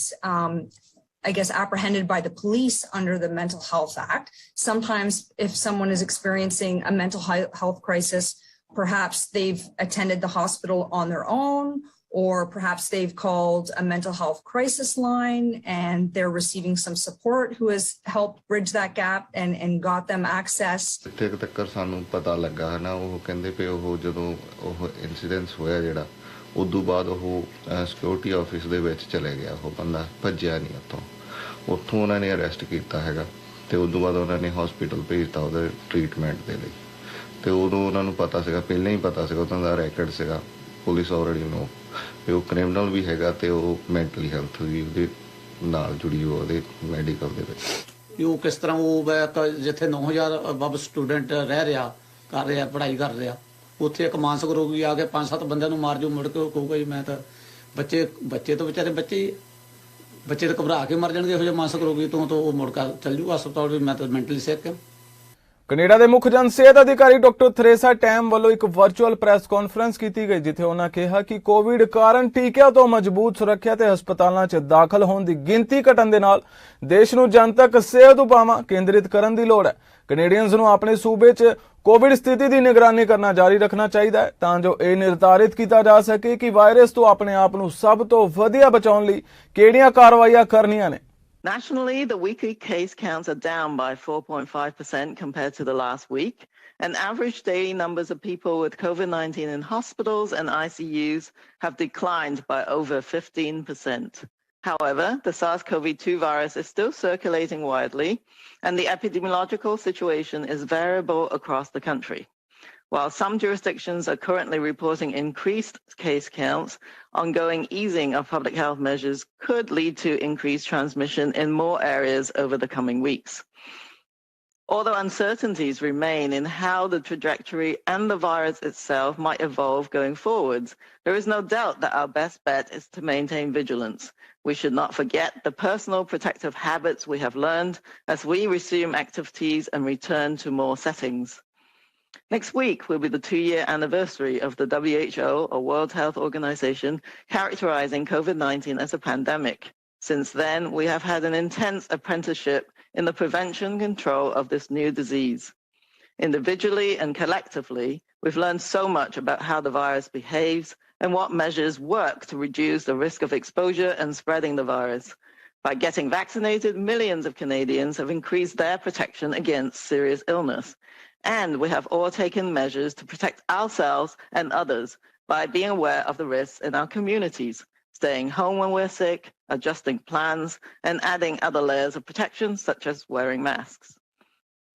I guess apprehended by the police under the Mental Health Act. Sometimes if someone is experiencing a mental health crisis, perhaps they've attended the hospital on their own, or perhaps they've called a mental health crisis line and they're receiving some support who has helped bridge that gap and got them access. ਇੱਥੇ ਤੱਕ ਸਾਨੂੰ ਪਤਾ ਲੱਗਾ ਹੈ ਨਾ, ਉਹ ਕਹਿੰਦੇ ਪਏ ਉਹ ਜਦੋਂ ਉਹ ਇਨਸੀਡੈਂਸ ਹੋਇਆ ਜਿਹੜਾ ਉਦੋਂ ਬਾਅਦ ਉਹ ਸਿਕਿਉਰਿਟੀ ਆਫਿਸ ਦੇ ਵਿੱਚ ਚਲੇ ਗਿਆ। ਉਹ ਬੰਦਾ ਭੱਜਿਆ ਨਹੀਂ ਉੱਥੋਂ ਉਹਨਾਂ ਨੇ ਅਰੈਸਟ ਕੀਤਾ ਹੈਗਾ ਤੇ ਉਦੋਂ ਬਾਅਦ ਉਹਨਾਂ ਨੇ ਹਸਪੀਟਲ ਭੇਜਤਾ ਉਹਦੇ ਟ੍ਰੀਟਮੈਂਟ ਦੇ ਲਈ। ਤੇ ਉਦੋਂ ਉਹਨਾਂ ਨੂੰ ਪਤਾ ਸੀਗਾ, ਪਹਿਲਾਂ ਹੀ ਪਤਾ ਸੀਗਾ, ਉਹਨਾਂ ਦਾ ਰੈਕਡ ਸੀਗਾ, ਪੁਲਿਸ ਆਲਰੇਡੀ ਨੂੰ ਵੀ ਉਹ ਕ੍ਰਿਮੀਨਲ ਵੀ ਹੈਗਾ ਤੇ ਉਹ ਮੈਂਟਲੀ ਹੈਲਥ ਵੀ ਉਹਦੇ ਨਾਲ ਜੁੜੀ ਉਹਦੇ ਮੈਡੀਕਲ ਦੇ ਵਿੱਚ। ਉਹ ਕਿਸ ਤਰ੍ਹਾਂ ਉਹ ਜਿੱਥੇ 9000 ਬੱਬ ਸਟੂਡੈਂਟ ਰਹਿ ਰਿਹਾ ਕਰ ਰਿਹਾ ਪੜ੍ਹਾਈ ਕਰ ਰਿਹਾ, ਉੱਥੇ ਇੱਕ ਮਾਨਸਿਕ ਰੋਗੀ ਆ ਕੇ 5-7 ਬੰਦਿਆਂ ਨੂੰ ਮਾਰ ਜੋ, ਮੁੜ ਕੇ ਉਹ ਕਹੂਗਾ ਜੀ ਮੈਂ ਤਾਂ ਬੱਚੇ ਤੋਂ ਵਿਚਾਰੇ ਬੱਚੇ ਤਾਂ ਘਬਰਾ ਕੇ ਮਰ ਜਾਣਗੇ ਇਹੋ ਜਿਹੇ ਮਾਨਸਿਕ ਰੋਗੀ ਤੋਂ ਉਹ ਮੁੜ ਕੇ ਚੱਲ ਜੂਗਾ ਹਸਪਤਾਲ ਵੀ ਮੈਂ ਤਾਂ ਮੈਂਟਲੀ ਸਿੱਕ ਹਾਂ। ਕੈਨੇਡਾ ਦੇ ਮੁੱਖ ਜਨ ਸਿਹਤ ਅਧਿਕਾਰੀ ਡਾਕਟਰ ਥਰੇਸਾ ਟੈਮ ਵੱਲੋਂ ਇੱਕ ਵਰਚੁਅਲ ਪ੍ਰੈਸ ਕਾਨਫਰੰਸ ਕੀਤੀ ਗਈ, ਜਿੱਥੇ ਉਹਨਾਂ ਕਿਹਾ ਕਿ ਕੋਵਿਡ ਕਾਰਨ ਟੀਕਿਆਂ ਤੋਂ ਮਜ਼ਬੂਤ ਸੁਰੱਖਿਆ ਤੇ ਹਸਪਤਾਲਾਂ 'ਚ ਦਾਖਲ ਹੋਣ ਦੀ ਗਿਣਤੀ ਘਟਣ ਦੇ ਨਾਲ ਦੇਸ਼ ਨੂੰ ਜਨਤਕ ਸਿਹਤ ਉਪਾਵਾਂ ਕੇਂਦਰਿਤ ਕਰਨ ਦੀ ਲੋੜ ਹੈ। ਕੈਨੇਡੀਅਨਸ ਨੂੰ ਆਪਣੇ ਸੂਬੇ 'ਚ ਕੋਵਿਡ ਸਥਿਤੀ ਦੀ ਨਿਗਰਾਨੀ ਕਰਨਾ ਜਾਰੀ ਰੱਖਣਾ ਚਾਹੀਦਾ ਹੈ ਤਾਂ ਜੋ ਇਹ ਨਿਰਧਾਰਿਤ ਕੀਤਾ ਜਾ ਸਕੇ ਕਿ ਵਾਇਰਸ ਤੋਂ ਆਪਣੇ ਆਪ ਨੂੰ ਸਭ ਤੋਂ ਵਧੀਆ ਬਚਾਉਣ ਲਈ ਕਿਹੜੀਆਂ ਕਾਰਵਾਈਆਂ ਕਰਨੀਆਂ ਨੇ। Nationally, the weekly case counts are down by 4.5% compared to the last week, and average daily numbers of people with COVID-19 in hospitals and ICUs have declined by over 15%. However, the SARS-CoV-2 virus is still circulating widely, and the epidemiological situation is variable across the country. While some jurisdictions are currently reporting increased case counts, ongoing easing of public health measures could lead to increased transmission in more areas over the coming weeks. Although uncertainties remain in how the trajectory and the virus itself might evolve going forwards, there is no doubt that our best bet is to maintain vigilance. We should not forget the personal protective habits we have learned as we resume activities and return to more settings. Next week will be the 2-year anniversary of the WHO, or World Health Organization, characterizing COVID-19 as a pandemic. Since then, we have had an intense apprenticeship in the prevention and control of this new disease. Individually and collectively, we've learned so much about how the virus behaves and what measures work to reduce the risk of exposure and spreading the virus. By getting vaccinated, millions of Canadians have increased their protection against serious illness. And we have all taken measures to protect ourselves and others by being aware of the risks in our communities, staying home when we're sick, adjusting plans, and adding other layers of protection, such as wearing masks.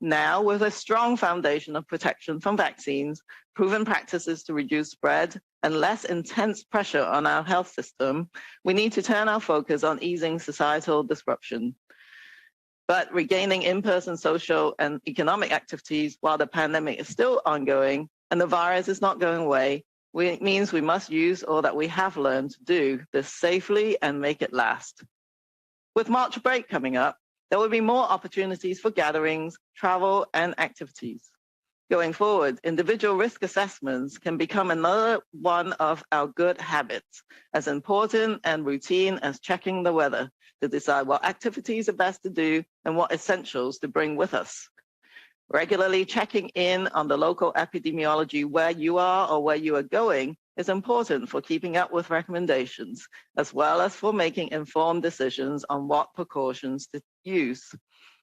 Now, with a strong foundation of protection from vaccines, proven practices to reduce spread, and less intense pressure on our health system, we need to turn our focus on easing societal disruption. But regaining in-person social and economic activities while the pandemic is still ongoing and the virus is not going away means we must use all that we have learned to do this safely and make it last. With March break coming up, there will be more opportunities for gatherings, travel, and activities. Going forward, individual risk assessments can become another one of our good habits, as important and routine as checking the weather to decide what activities are best to do and what essentials to bring with us. Regularly checking in on the local epidemiology where you are or where you are going is important for keeping up with recommendations, as well as for making informed decisions on what precautions to use.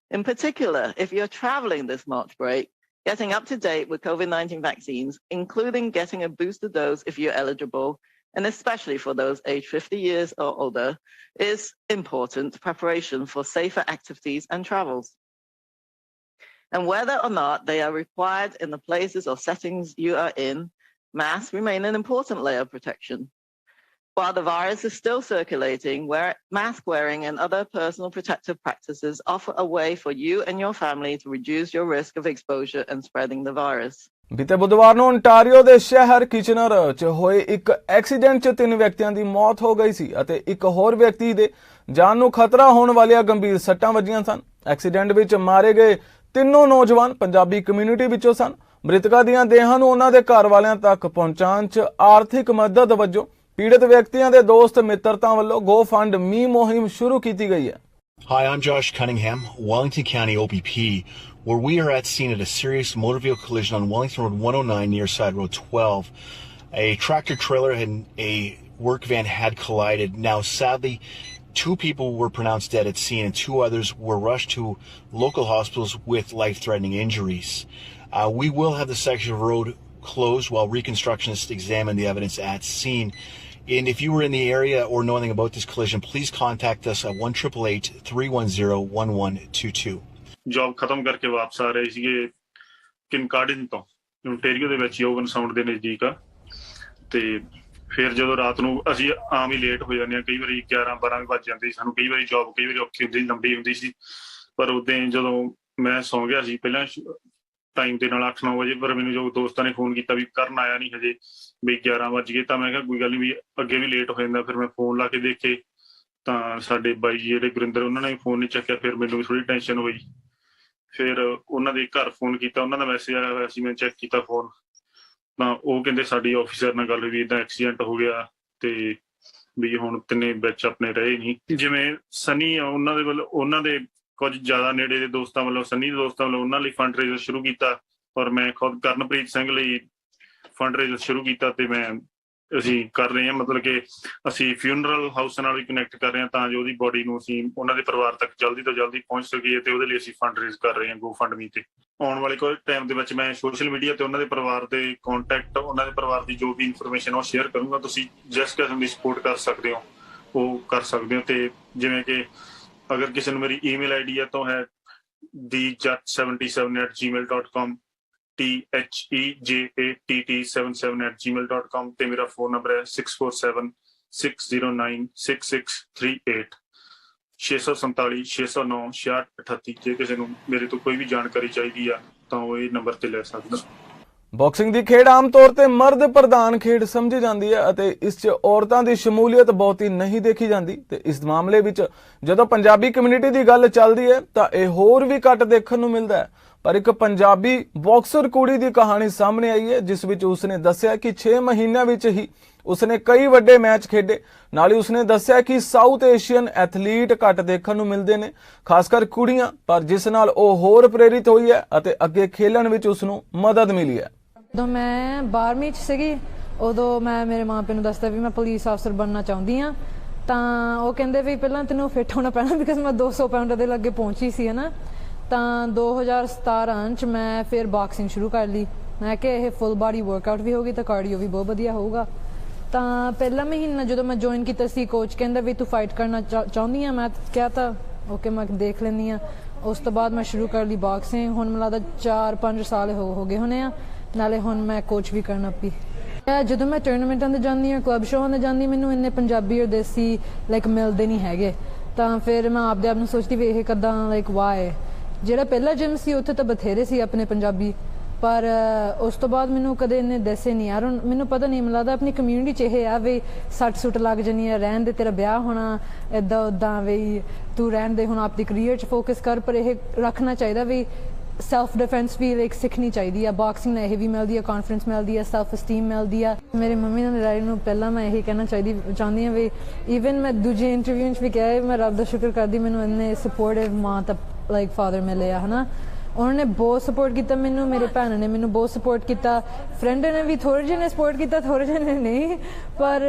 In particular, if you're traveling this March break, getting up to date with COVID-19 vaccines, including getting a booster dose if you're eligible, and especially for those aged 50 years or older, is important preparation for safer activities and travels. And whether or not they are required in the places or settings you are in, masks remain an important layer of protection. While the virus is still circulating, mask wearing and other personal protective practices offer a way for you and your family to reduce your risk of exposure and spreading the virus. ਬੀਤੇ ਬੁੱਧਵਾਰ ਨੂੰ ontario ਦੇ ਸ਼ਹਿਰ Kitchener 'ਚ ਹੋਏ ਇੱਕ accident 'ਚ 3 ਵਿਅਕਤੀਆਂ ਦੀ ਮੌਤ ਹੋ ਗਈ ਸੀ ਅਤੇ ਇੱਕ ਹੋਰ ਵਿਅਕਤੀ ਦੇ ਜਾਨ ਨੂੰ ਖਤਰਾ ਹੋਣ ਵਾਲੀਆਂ ਗੰਭੀਰ ਸੱਟਾਂ ਵੱਜੀਆਂ ਸਨ। ਐਕਸੀਡੈਂਟ ਵਿੱਚ ਮਾਰੇ ਗਏ ਤਿੰਨੋਂ ਨੌਜਵਾਨ ਪੰਜਾਬੀ ਕਮਿਊਨਿਟੀ ਵਿੱਚੋਂ ਸਨ। ਮ੍ਰਿਤਕਾਂ ਦੀਆਂ ਦੇਹਾਂ ਨੂੰ ਉਹਨਾਂ ਦੇ ਘਰ ਵਾਲਿਆਂ ਤੱਕ ਪਹੁੰਚਾਉਣ 'ਚ ਆਰਥਿਕ ਮਦਦ ਵਜੋਂ ਪੀੜਤ ਵਿਅਕਤੀਆਂ ਦੇ ਦੋਸਤ ਮਿੱਤਰਤਾ ਵੱਲੋਂ GoFundMe ਮੁਹਿੰਮ ਸ਼ੁਰੂ ਕੀਤੀ ਗਈ ਹੈ। Hi, I'm Josh Cunningham, Wellington County OPP, where we are at scene at a serious motor vehicle collision on Wellington Road 109 near Side Road 12. A tractor trailer and a work van had collided. Now, sadly, 2 people were pronounced dead at scene and 2 others were rushed to local hospitals with life-threatening injuries. We will have the section of road closed while reconstructionists examine the evidence at scene. And if you were in the area or know anything about this collision, please contact us at 1-888-310-1122. Job ਖਤਮ ਕਰਕੇ ਵਾਪਸ ਆ ਰਹੇ ਸੀਗੇ ਕਿਨਕਾਰਡਨ ਤੋਂ, ontario ਦੇ ਵਿੱਚ ਯੋਗਨ sound ਦੇ ਨਜ਼ਦੀਕ ਆ। ਤੇ ਫਿਰ ਜਦੋਂ ਰਾਤ ਨੂੰ ਅਸੀਂ ਆਮ ਹੀ ਲੇਟ ਹੋ ਜਾਂਦੇ ਹਾਂ, ਕਈ ਵਾਰੀ 11-12 ਵੀ ਵੱਜ ਜਾਂਦੇ ਸਾਨੂੰ, ਕਈ ਵਾਰੀ ਜੌਬ ਕਈ ਵਾਰੀ ਔਖੀ ਹੁੰਦੀ, ਲੰਬੀ ਹੁੰਦੀ ਸੀ। ਪਰ ਉਦੋਂ ਜਦੋਂ ਮੈਂ ਸੌਂ ਗਿਆ ਸੀ ਪਹਿਲਾਂ ਟਾਈਮ ਦੇ ਨਾਲ 8-9 ਵਜੇ, ਪਰ ਮੈਨੂੰ ਜੋ ਦੋਸਤਾਂ ਨੇ ਫੋਨ ਕੀਤਾ ਵੀ ਕਰਨ ਆਇਆ ਨਹੀਂ ਹਜੇ, ਵੀ 11 ਵੱਜ ਗਏ, ਤਾਂ ਮੈਂ ਕਿਹਾ ਕੋਈ ਗੱਲ ਨਹੀਂ, ਵੀ ਅੱਗੇ ਵੀ ਲੇਟ ਹੋ ਜਾਂਦਾ। ਫਿਰ ਮੈਂ ਫੋਨ ਲਾ ਕੇ ਦੇਖੇ ਤਾਂ ਸਾਡੇ ਬਾਈ ਜੀ ਜਿਹੜੇ ਗੁਰਿੰਦਰ, ਉਹਨਾਂ ਨੇ ਫੋਨ ਨਹੀਂ ਚੱਕਿਆ। ਫਿਰ ਮੈਨੂੰ ਵੀ ਥੋੜ੍ਹੀ ਟੈਨਸ਼ਨ ਹੋਈ। ਫਿਰ ਉਹਨਾਂ ਦੇ ਘਰ ਫੋਨ ਕੀਤਾ, ਉਹਨਾਂ ਦਾ ਮੈਸੇਜ ਆਇਆ ਹੋਇਆ ਸੀ, ਮੈਂ ਚੈੱਕ ਕੀਤਾ ਫੋਨ, ਤਾਂ ਉਹ ਕਹਿੰਦੇ ਸਾਡੀ ਆਫਿਸਰ ਨਾਲ ਗੱਲ ਵੀ ਇੱਦਾਂ ਐਕਸੀਡੈਂਟ ਹੋ ਗਿਆ ਤੇ ਵੀ ਹੁਣ ਤਿੰਨੇ ਵਿੱਚ ਆਪਣੇ ਰਹੇ ਨਹੀਂ। ਜਿਵੇਂ ਸਨੀ ਆ, ਉਹਨਾਂ ਦੇ ਵੱਲੋਂ, ਉਹਨਾਂ ਦੇ ਕੁਝ ਜ਼ਿਆਦਾ ਨੇੜੇ ਦੇ ਦੋਸਤਾਂ ਵੱਲੋਂ, ਸਨੀ ਦੇ ਦੋਸਤਾਂ ਵੱਲੋਂ ਉਹਨਾਂ ਲਈ ਫੰਡ ਰੇਜ਼ਰ ਸ਼ੁਰੂ ਕੀਤਾ, ਔਰ ਮੈਂ ਖੁਦ ਕਰਨਪ੍ਰੀਤ ਸਿੰਘ ਲਈ ਫੰਡ ਰੇਜ਼ਰ ਸ਼ੁਰੂ ਕੀਤਾ। ਤੇ ਅਸੀਂ ਕਰ ਰਹੇ ਹਾਂ, ਮਤਲਬ ਕਿ ਅਸੀਂ ਫਿਊਨਰਲ ਹਾਊਸ ਨਾਲ ਵੀ ਕਨੈਕਟ ਕਰ ਰਹੇ ਹਾਂ ਤਾਂ ਜੋ ਉਹਦੀ ਬੋਡੀ ਨੂੰ ਅਸੀਂ ਉਹਨਾਂ ਦੇ ਪਰਿਵਾਰ ਤੱਕ ਜਲਦੀ ਤੋਂ ਜਲਦੀ ਪਹੁੰਚ ਸਕੀਏ, ਤੇ ਉਹਦੇ ਲਈ ਅਸੀਂ ਫੰਡ ਰੇਜ਼ ਕਰ ਰਹੇ ਹਾਂ GoFundMe ਤੇ। ਆਉਣ ਵਾਲੇ ਕੋਈ ਟਾਈਮ ਦੇ ਵਿੱਚ ਮੈਂ ਸੋਸ਼ਲ ਮੀਡੀਆ ਤੇ ਉਹਨਾਂ ਦੇ ਪਰਿਵਾਰ ਦੇ ਕੰਟੈਕਟ, ਉਹਨਾਂ ਦੇ ਪਰਿਵਾਰ ਦੀ ਜੋ ਵੀ ਇਨਫੋਰਮੇਸ਼ਨ ਉਹ ਸ਼ੇਅਰ ਕਰੂੰਗਾ। ਤੁਸੀਂ ਜਿਸ ਕਿਸਮ ਦੀ ਸਪੋਰਟ ਕਰ ਸਕਦੇ ਹੋ ਉਹ ਕਰ ਸਕਦੇ ਹੋ। ਤੇ ਜਿਵੇਂ ਕਿ ਅਗਰ ਕਿਸੇ ਨੂੰ ਮੇਰੀ ਈਮੇਲ ਆਈਡੀ ਹੈ ਤਾਂ ਹੈ thejatt77@gmail.com, thejatt77@gmail.com, ਤੇ ਮੇਰਾ ਫੋਨ ਨੰਬਰ ਹੈ 6476096638। 647 609 6638 ਜੇ ਕਿਸੇ ਨੂੰ ਮੇਰੇ ਤੋਂ ਕੋਈ ਵੀ ਜਾਣਕਾਰੀ ਚਾਹੀਦੀ ਆ ਤਾਂ ਉਹ ਇਹ ਨੰਬਰ ਤੇ ਲੈ ਸਕਦਾ। ਬਾਕਸਿੰਗ ਦੀ ਖੇਡ ਆਮ ਤੌਰ ਤੇ ਮਰਦ ਪ੍ਰਧਾਨ ਖੇਡ ਸਮਝੀ ਜਾਂਦੀ ਹੈ ਅਤੇ ਇਸ 'ਚ ਔਰਤਾਂ ਦੀ ਸ਼ਮੂਲੀਅਤ ਬਹੁਤੀ ਨਹੀਂ ਦੇਖੀ ਜਾਂਦੀ ਤੇ ਇਸ ਮਾਮਲੇ ਵਿੱਚ ਜਦੋਂ ਪੰਜਾਬੀ ਕਮਿਊਨਿਟੀ ਦੀ ਗੱਲ ਚੱਲਦੀ ਹੈ ਤਾਂ ਇਹ ਹੋਰ ਵੀ ਘੱਟ ਦੇਖਣ ਨੂੰ ਮਿਲਦਾ ਹੈ। ਪਰ ਇੱਕ ਪੰਜਾਬੀ ਬਾਕਸਰ ਕੁੜੀ ਦੀ ਕਹਾਣੀ ਸਾਹਮਣੇ ਆਈ ਹੈ ਜਿਸ ਵਿੱਚ ਉਸਨੇ ਦੱਸਿਆ ਕਿ 6 ਮਹੀਨਿਆਂ ਵਿੱਚ ਹੀ ਉਸਨੇ ਕਈ ਵੱਡੇ ਮੈਚ ਖੇਡੇ। ਨਾਲ ਹੀ ਉਸਨੇ ਦੱਸਿਆ ਕਿ ਸਾਊਥ ਏਸ਼ੀਅਨ ਐਥਲੀਟ ਘੱਟ ਦੇਖਣ ਨੂੰ ਮਿਲਦੇ ਨੇ, ਖਾਸ ਕਰ ਕੁੜੀਆਂ, ਪਰ ਜਿਸ ਨਾਲ ਉਹ ਹੋਰ ਪ੍ਰੇਰਿਤ ਹੋਈ ਹੈ ਅਤੇ ਅੱਗੇ ਖੇਲਣ ਵਿੱਚ ਉਸਨੂੰ ਮਦਦ ਮਿਲੀ ਹੈ। ਜਦੋਂ ਮੈਂ 12ਵੀਂ 'ਚ ਸੀਗੀ ਉਦੋਂ ਮੈਂ ਮੇਰੇ ਮਾਂ ਪਿਓ ਨੂੰ ਦੱਸਦਾ ਵੀ ਮੈਂ ਪੁਲਿਸ ਅਫਸਰ ਬਣਨਾ ਚਾਹੁੰਦੀ ਹਾਂ, ਤਾਂ ਉਹ ਕਹਿੰਦੇ ਵੀ ਪਹਿਲਾਂ ਤੈਨੂੰ ਫਿੱਟ ਹੋਣਾ ਪੈਣਾ ਬਿਕਾਜ਼ ਮੈਂ 200 ਪਾਉਂਡ ਦੇ ਲਾਗੇ ਪਹੁੰਚੀ ਸੀ ਹੈ ਨਾ। ਤਾਂ 2017 'ਚ ਮੈਂ ਫਿਰ ਬਾਕਸਿੰਗ ਸ਼ੁਰੂ ਕਰ ਲਈ। ਮੈਂ ਕਿਹਾ ਇਹ ਫੁੱਲ ਬਾਡੀ ਵਰਕਆਊਟ ਵੀ ਹੋਗੀ ਤਾਂ ਕਾਰਡੀਓ ਵੀ ਬਹੁਤ ਵਧੀਆ ਹੋਊਗਾ। ਤਾਂ ਪਹਿਲਾ ਮਹੀਨਾ ਜਦੋਂ ਮੈਂ ਜੁਆਇਨ ਕੀਤਾ ਸੀ ਕੋਚ ਕਹਿੰਦਾ ਵੀ ਤੂੰ ਫਾਈਟ ਕਰਨਾ ਚਾਹੁੰਦੀ ਆ। ਮੈਂ ਕਿਹਾ ਤਾਂ ਓਕੇ ਮੈਂ ਦੇਖ ਲੈਂਦੀ ਹਾਂ। ਉਸ ਤੋਂ ਬਾਅਦ ਮੈਂ ਸ਼ੁਰੂ ਕਰ ਲਈ ਬਾਕਸਿੰਗ। ਹੁਣ ਮੈਨੂੰ ਲੱਗਦਾ 4-5 ਸਾਲ ਹੋ ਗਏ ਹੋਣੇ ਆ। ਨਾਲੇ ਹੁਣ ਮੈਂ ਕੋਚ ਵੀ ਕਰਨਾ ਪਈ। ਜਦੋਂ ਮੈਂ ਟੂਰਨਾਮੈਂਟਾਂ 'ਤੇ ਜਾਂਦੀ ਹਾਂ, ਕਲੱਬ ਸ਼ੋਆਂ 'ਤੇ ਜਾਂਦੀ, ਮੈਨੂੰ ਇੰਨੇ ਪੰਜਾਬੀ ਔਰ ਦੇਸੀ ਲਾਈਕ ਮਿਲਦੇ ਨਹੀਂ ਹੈਗੇ। ਤਾਂ ਫਿਰ ਮੈਂ ਆਪਦੇ ਆਪ ਨੂੰ ਸੋਚਦੀ ਵੀ ਇਹ ਕਿੱਦਾਂ ਲਾਈਕ ਵਾਏ। ਜਿਹੜਾ ਪਹਿਲਾ ਜਿਮ ਸੀ ਉੱਥੇ ਤਾਂ ਬਥੇਰੇ ਸੀ ਆਪਣੇ ਪੰਜਾਬੀ, ਪਰ ਉਸ ਤੋਂ ਬਾਅਦ ਮੈਨੂੰ ਕਦੇ ਇੰਨੇ ਦੱਸੇ ਨਹੀਂ ਯਾਰ। ਮੈਨੂੰ ਪਤਾ ਨਹੀਂ, ਮੈਨੂੰ ਲੱਗਦਾ ਆਪਣੀ ਕਮਿਊਨਿਟੀ 'ਚ ਇਹ ਆ ਵੀ ਸੱਟ ਸੁੱਟ ਲੱਗ ਜਾਣੀ ਆ, ਰਹਿਣ ਦੇ, ਤੇਰਾ ਵਿਆਹ ਹੋਣਾ, ਇੱਦਾਂ ਉੱਦਾਂ ਵੀ ਤੂੰ ਰਹਿਣ ਦੇ, ਹੁਣ ਆਪਦੀ ਕਰੀਅਰ 'ਚ ਫੋਕਸ ਕਰ। ਪਰ ਇਹ ਰੱਖਣਾ ਚਾਹੀਦਾ ਵੀ ਸੈਲਫ ਡਿਫੈਂਸ ਵੀ ਲਾਈਕ ਸਿੱਖਣੀ ਚਾਹੀਦੀ ਆ। ਬਾਕਸਿੰਗ ਨਾਲ ਇਹ ਵੀ ਮਿਲਦੀ ਆ, ਕੌਨਫੀਡੈਂਸ ਮਿਲਦੀ ਆ, ਸੈਲਫ ਅਸਟੀਮ ਮਿਲਦੀ ਆ। ਮੇਰੇ ਮੰਮੀ ਨਾਲ ਡੈਡੀ ਨੂੰ ਪਹਿਲਾਂ ਮੈਂ ਇਹੀ ਕਹਿਣਾ ਚਾਹੁੰਦੀ ਹਾਂ ਵੀ ਈਵਨ ਮੈਂ ਦੂਜੇ ਇੰਟਰਵਿਊ 'ਚ ਵੀ ਕਿਹਾ ਮੈਂ ਰੱਬ ਦਾ ਸ਼ੁਕਰ ਕਰਦੀ ਮੈਨੂੰ ਇੰਨੇ ਸਪੋਰਟਿਵ ਮਾਂ ਤਾਂ ਲਾਈਕ ਫਾਦਰ ਮਿਲੇ ਆ ਹੈ ਨਾ। ਉਹਨਾਂ ਨੇ ਬਹੁਤ ਸਪੋਰਟ ਕੀਤਾ ਮੈਨੂੰ, ਮੇਰੇ ਭੈਣ ਨੇ ਮੈਨੂੰ ਬਹੁਤ ਸਪੋਰਟ ਕੀਤਾ, ਫਰੈਂਡ ਨੇ ਵੀ ਥੋੜ੍ਹੇ ਜਿਹੇ ਨੇ ਸਪੋਰਟ ਕੀਤਾ, ਥੋੜ੍ਹੇ ਜਿਹੇ ਨੇ ਨਹੀਂ, ਪਰ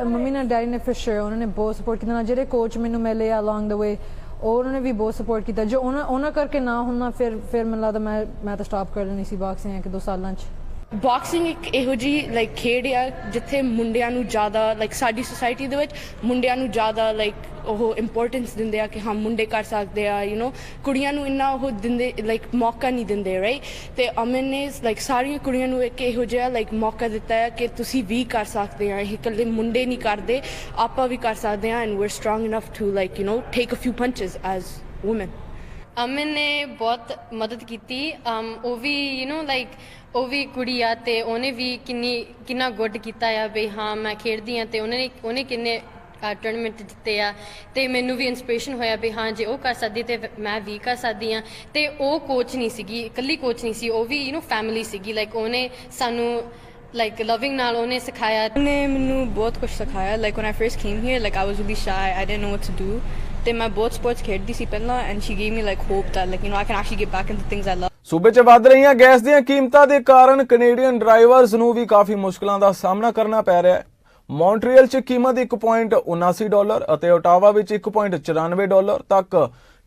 ਮੰਮੀ ਨਾਲ ਡੈਡੀ ਨੇ ਫਿਰ ਸ਼ੋਰ ਉਹਨਾਂ ਨੇ ਬਹੁਤ ਸਪੋਰਟ ਕੀਤਾ। ਜਿਹੜੇ ਕੋਚ ਮੈਨੂੰ ਮਿਲੇ ਆ ਅਲੋਂਗ ਦ ਵੇ ਉਹਨਾਂ ਨੇ ਵੀ ਬਹੁਤ ਸਪੋਰਟ ਕੀਤਾ। ਜੋ ਉਹਨਾਂ ਕਰਕੇ ਨਾ ਹੁੰਦਾ ਫਿਰ ਮੈਨੂੰ ਲੱਗਦਾ ਮੈਂ ਤਾਂ ਸਟਾਪ ਕਰ ਲੈਣੀ ਸੀ ਬਾਕਸਿੰਗ 1-2 ਸਾਲਾਂ 'ਚ। ਬਾਕਸਿੰਗ ਇੱਕ ਇਹੋ ਜਿਹੀ ਲਾਈਕ ਖੇਡ ਆ ਜਿੱਥੇ ਮੁੰਡਿਆਂ ਨੂੰ ਜ਼ਿਆਦਾ ਲਾਈਕ ਸਾਡੀ ਸੁਸਾਇਟੀ ਦੇ ਵਿੱਚ ਮੁੰਡਿਆਂ ਨੂੰ ਜ਼ਿਆਦਾ ਲਾਈਕ ਉਹ ਇੰਪੋਰਟੈਂਸ ਦਿੰਦੇ ਆ ਕਿ ਹਾਂ ਮੁੰਡੇ ਕਰ ਸਕਦੇ ਆ, ਕੁੜੀਆਂ ਨੂੰ ਇੰਨਾ ਉਹ ਦਿੰਦੇ ਲਾਈਕ ਮੌਕਾ ਨਹੀਂ ਦਿੰਦੇ ਰਾਈਟ। ਤੇ ਅਮਨ ਨੇ ਲਾਈਕ ਸਾਰੀਆਂ ਕੁੜੀਆਂ ਨੂੰ ਇੱਕ ਇਹੋ ਜਿਹਾ ਲਾਈਕ ਮੌਕਾ ਦਿੱਤਾ ਹੈ ਕਿ ਤੁਸੀਂ ਵੀ ਕਰ ਸਕਦੇ ਆ। ਇਹ ਇਕੱਲੇ ਮੁੰਡੇ ਨਹੀਂ ਕਰਦੇ, ਆਪਾਂ ਵੀ ਕਰ ਸਕਦੇ ਆ and we are strong enough to like take a few punches as woman. Aman ਨੇ ਬਹੁਤ ਮਦਦ ਕੀਤੀ। ਉਹ ਵੀ ਲਾਈਕ ਉਹ ਵੀ ਕੁੜੀ ਆ ਤੇ ਉਹਨੇ ਵੀ ਕਿੰਨਾ ਗੁੱਡ ਕੀਤਾ ਆ ਵੀ ਹਾਂ ਮੈਂ ਖੇਡਦੀ ਆ ਤੇ ਉਹਨੇ ਕਿੰਨੇ ਟੂਰਨਾਮੈਂਟ ਜਿੱਤੇ ਆ ਤੇ ਮੈਨੂੰ ਵੀ ਇੰਸਪੀਰੇਸ਼ਨ ਹੋਇਆ ਵੀ ਹਾਂ ਜੇ ਉਹ ਕਰ ਸਕਦੀ ਤੇ ਮੈਂ ਵੀ ਕਰ ਸਕਦੀ ਆ। ਤੇ ਉਹ ਕੋਚ ਨਹੀਂ ਸੀਗੀ, ਇਕੱਲੀ ਕੋਚ ਨਹੀਂ ਸੀ, ਉਹ ਵੀ ਫੈਮਿਲੀ ਸੀਗੀ। ਲਾਈਕ ਉਹਨੇ ਸਾਨੂੰ ਲਾਈਕ ਲਵਿੰਗ ਨਾਲ ਉਹਨੇ ਸਿਖਾਇਆ। ਉਹਨੇ ਮੈਨੂੰ ਬਹੁਤ ਕੁਝ ਸਿਖਾਇਆ। Like when I first came here like I was really shy, I didn't know what to do. ਤੇ ਮੈਂ ਬਹੁਤ ਸਪੋਰਟਸ ਖੇਡਦੀ ਸੀ ਪਹਿਲਾਂ and she gave me like hope that like I can actually get back into things I love. ਸੂਬੇ 'ਚ ਵੱਧ ਰਹੀਆਂ ਗੈਸ ਦੀਆਂ ਕੀਮਤਾਂ ਦੇ ਕਾਰਨ ਕੈਨੇਡੀਅਨ ਡਰਾਈਵਰਸ ਨੂੰ ਵੀ ਕਾਫੀ ਮੁਸ਼ਕਲਾਂ ਦਾ ਸਾਹਮਣਾ ਕਰਨਾ ਪੈ ਰਿਹਾ ਹੈ। ਮੌਂਟਰੀਅਲ 'ਚ ਕੀਮਤ $1.79 ਅਤੇ ਓਟਾਵਾ ਵਿੱਚ $1.94 ਤੱਕ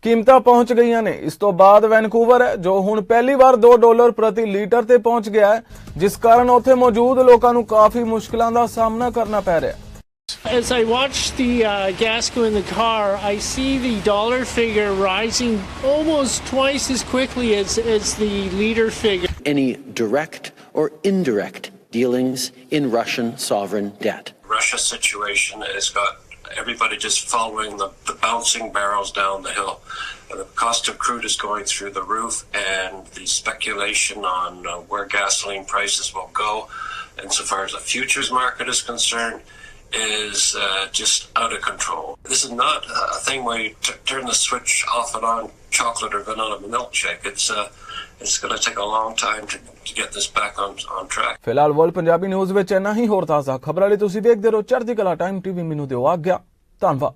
ਕੀਮਤਾਂ ਪਹੁੰਚ ਗਈਆਂ ਨੇ। ਇਸ ਤੋਂ ਬਾਅਦ ਵੈਨਕੂਵਰ ਹੈ ਜੋ ਹੁਣ ਪਹਿਲੀ ਵਾਰ $2 ਪ੍ਰਤੀ ਲੀਟਰ ਤੇ ਪਹੁੰਚ ਗਿਆ ਹੈ, ਜਿਸ ਕਾਰਨ ਉੱਥੇ ਮੌਜੂਦ ਲੋਕਾਂ ਨੂੰ ਕਾਫੀ ਮੁਸ਼ਕਲਾਂ ਦਾ ਸਾਹਮਣਾ ਕਰਨਾ ਪੈ ਰਿਹਾ ਹੈ। As I watch the gas go in the car, I see the dollar figure rising almost twice as quickly as the liter figure. Any direct or indirect dealings in Russian sovereign debt. Russia's situation has got everybody just following the bouncing barrels down the hill. The cost of crude is going through the roof, and the speculation on where gasoline prices will go, insofar as the futures market is concerned, is just out of control. This is not a thing where you turn the switch off and on chocolate or vanilla milkshake. It's going to take a long time to get this back on track. ਫਿਲਹਾਲ world Punjabi news ਵਿੱਚ ਇੰਨਾ ਹੀ। ਹੋਰ ਤਾਜ਼ਾ ਖਬਰਾਂ ਲਈ ਤੁਸੀਂ ਵੇਖਦੇ ਰਹੋ ਚੜ੍ਹਦੀ ਕਲਾ ਟਾਈਮ ਟੀਵੀ। ਮੈਨੂੰ ਦਿਓ ਆਗਿਆ। ਧੰਨਵਾਦ।